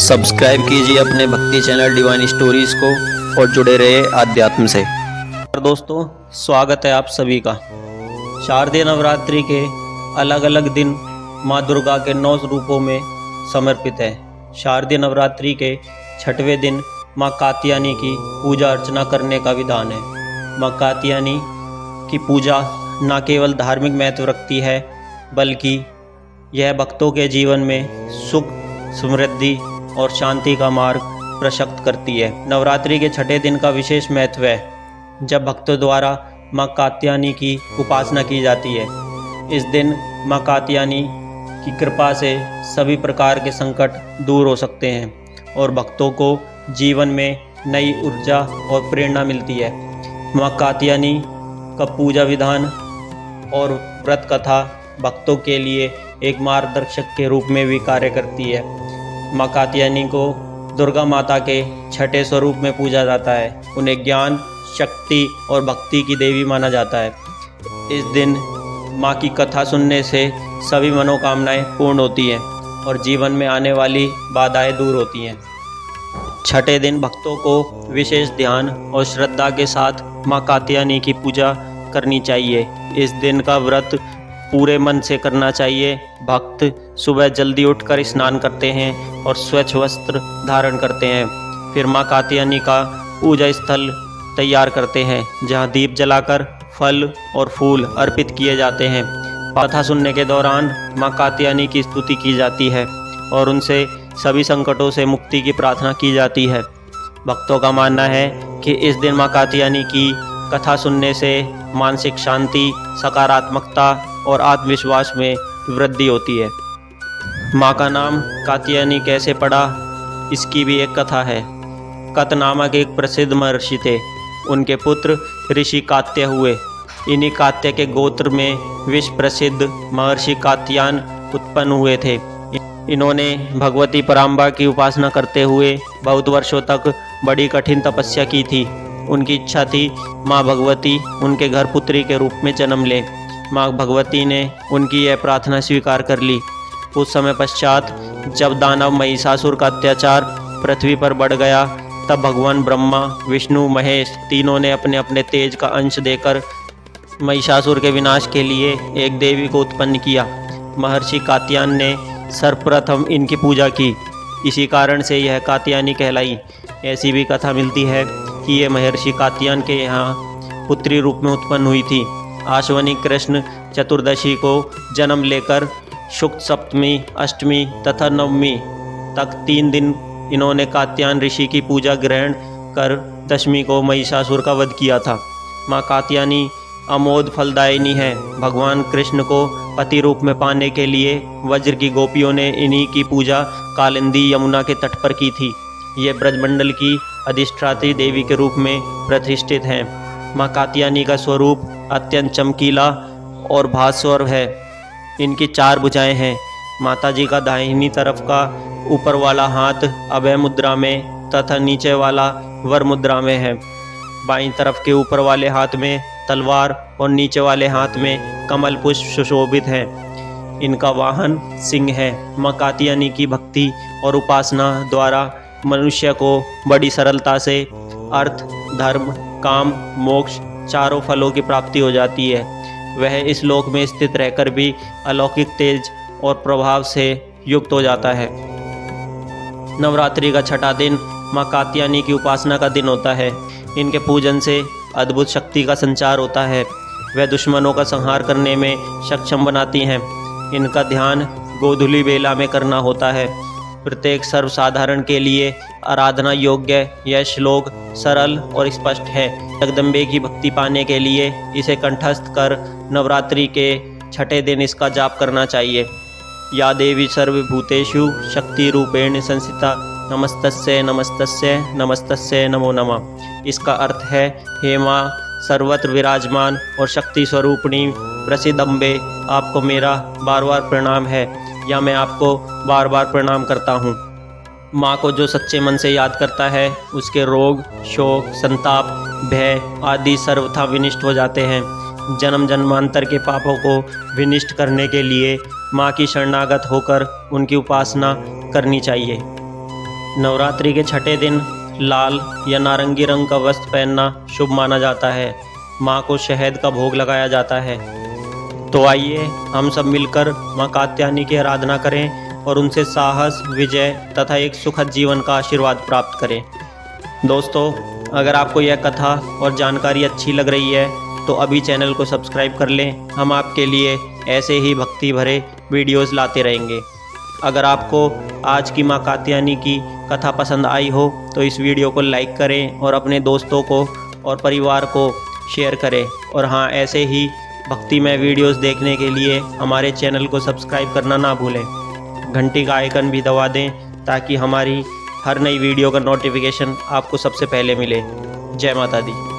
Subscribe कीजिए अपने भक्ति चैनल डिवाइन स्टोरीज को और जुड़े रहे आध्यात्म से। दोस्तों, स्वागत है आप सभी का। शारदीय नवरात्रि के अलग अलग दिन माँ दुर्गा के 9 रूपों में समर्पित है। शारदीय नवरात्रि के 6वें दिन माँ कात्यायनी की पूजा अर्चना करने का विधान है। माँ कात्यायनी की पूजा न केवल धार्मिक महत्व रखती है, बल्कि यह भक्तों के जीवन में सुख, समृद्धि और शांति का मार्ग प्रशस्त करती है। नवरात्रि के 6ठे दिन का विशेष महत्व है, जब भक्तों द्वारा माँ कात्यायनी की उपासना की जाती है। इस दिन माँ कात्यायनी की कृपा से सभी प्रकार के संकट दूर हो सकते हैं और भक्तों को जीवन में नई ऊर्जा और प्रेरणा मिलती है। माँ कात्यायनी का पूजा विधान और व्रत कथा भक्तों के लिए एक मार्गदर्शक के रूप में भी कार्य करती है। माँ कात्यायनी को दुर्गा माता के 6ठे स्वरूप में पूजा जाता है। उन्हें ज्ञान, शक्ति और भक्ति की देवी माना जाता है। इस दिन माँ की कथा सुनने से सभी मनोकामनाएं पूर्ण होती हैं और जीवन में आने वाली बाधाएं दूर होती हैं। 6ठे दिन भक्तों को विशेष ध्यान और श्रद्धा के साथ माँ कात्यायनी की पूजा करनी चाहिए। इस दिन का व्रत पूरे मन से करना चाहिए। भक्त सुबह जल्दी उठकर स्नान करते हैं और स्वच्छ वस्त्र धारण करते हैं। फिर माँ कात्यायनी का पूजा स्थल तैयार करते हैं, जहाँ दीप जलाकर फल और फूल अर्पित किए जाते हैं। कथा सुनने के दौरान माँ कात्यायनी की स्तुति की जाती है और उनसे सभी संकटों से मुक्ति की प्रार्थना की जाती है। भक्तों का मानना है कि इस दिन माँ कात्यायनी की कथा सुनने से मानसिक शांति, सकारात्मकता और आत्मविश्वास में वृद्धि होती है। माँ का नाम कात्यायनी कैसे पड़ा, इसकी भी एक कथा है। कत नामक एक प्रसिद्ध महर्षि थे। उनके पुत्र ऋषि कात्य हुए। इन्हीं कात्य के गोत्र में विश्व प्रसिद्ध महर्षि कात्यायन उत्पन्न हुए थे। इन्होंने भगवती पराम्बा की उपासना करते हुए बहुत वर्षों तक बड़ी कठिन तपस्या की थी। उनकी इच्छा थी माँ भगवती उनके घर पुत्री के रूप में जन्म लें। माँ भगवती ने उनकी यह प्रार्थना स्वीकार कर ली। कुछ समय पश्चात जब दानव महिषासुर का अत्याचार पृथ्वी पर बढ़ गया, तब भगवान ब्रह्मा, विष्णु, महेश तीनों ने अपने अपने तेज का अंश देकर महिषासुर के विनाश के लिए एक देवी को उत्पन्न किया। महर्षि कात्यायन ने सर्वप्रथम इनकी पूजा की। इसी कारण से यह कात्यायनी कहलाई। ऐसी भी कथा मिलती है कि ये महर्षि कात्यायन के यहाँ पुत्री रूप में उत्पन्न हुई थी। आश्विनी कृष्ण चतुर्दशी को जन्म लेकर शुक्ल सप्तमी, अष्टमी तथा नवमी तक 3 दिन इन्होंने कात्यायन ऋषि की पूजा ग्रहण कर दशमी को महिषासुर का वध किया था। माँ कात्यायनी अमोद फलदायिनी है। भगवान कृष्ण को पति रूप में पाने के लिए वज्र की गोपियों ने इन्हीं की पूजा कालिंदी यमुना के तट पर की थी। ये ब्रजमंडल की अधिष्ठात्री देवी के रूप में प्रतिष्ठित हैं। माँ कात्यायनी का स्वरूप अत्यंत चमकीला और भास्वर है। इनकी 4 भुजाएं हैं। माता जी का दाहिनी तरफ का ऊपर वाला हाथ अभय मुद्रा में तथा नीचे वाला वर मुद्रा में है। बाईं तरफ के ऊपर वाले हाथ में तलवार और नीचे वाले हाथ में कमल पुष्प सुशोभित है। इनका वाहन सिंह है। माँ कात्यायनी की भक्ति और उपासना द्वारा मनुष्य को बड़ी सरलता से अर्थ, धर्म, काम, मोक्ष चारों फलों की प्राप्ति हो जाती है। वह इस लोक में स्थित रहकर भी अलौकिक तेज और प्रभाव से युक्त हो जाता है। नवरात्रि का 6ठा दिन माँ कात्यायनी की उपासना का दिन होता है। इनके पूजन से अद्भुत शक्ति का संचार होता है। वह दुश्मनों का संहार करने में सक्षम बनाती हैं। इनका ध्यान गोधूली बेला में करना होता है। प्रत्येक सर्वसाधारण के लिए आराधना योग्य यह श्लोक सरल और स्पष्ट है। जगदम्बे की भक्ति पाने के लिए इसे कंठस्थ कर नवरात्रि के 6ठे दिन इसका जाप करना चाहिए। या देवी सर्वभूतेषु शक्ति रूपेण संस्थिता नमस्तस्यै नमस्तस्यै नमस्तस्यै नमो नमः। इसका अर्थ है, हे माँ सर्वत्र विराजमान और शक्ति स्वरूपिणी प्रसिद्ध अम्बे, आपको मेरा बार बार प्रणाम है, या मैं आपको बार बार प्रणाम करता हूँ। माँ को जो सच्चे मन से याद करता है, उसके रोग, शोक, संताप, भय आदि सर्वथा विनिष्ट हो जाते हैं। जन्म जन्मांतर के पापों को विनिष्ट करने के लिए माँ की शरणागत होकर उनकी उपासना करनी चाहिए। नवरात्रि के छठे दिन लाल या नारंगी रंग का वस्त्र पहनना शुभ माना जाता है। माँ को शहद का भोग लगाया जाता है। तो आइए हम सब मिलकर माँ कात्यायनी की आराधना करें और उनसे साहस, विजय तथा एक सुखद जीवन का आशीर्वाद प्राप्त करें। दोस्तों, अगर आपको यह कथा और जानकारी अच्छी लग रही है तो अभी चैनल को सब्सक्राइब कर लें। हम आपके लिए ऐसे ही भक्ति भरे वीडियोस लाते रहेंगे। अगर आपको आज की माँ कात्यायनी की कथा पसंद आई हो तो इस वीडियो को लाइक करें और अपने दोस्तों को और परिवार को शेयर करें। और हाँ, ऐसे ही भक्तिमय वीडियोस देखने के लिए हमारे चैनल को सब्सक्राइब करना ना भूलें। घंटी का आइकन भी दबा दें ताकि हमारी हर नई वीडियो का नोटिफिकेशन आपको सबसे पहले मिले। जय माता दी।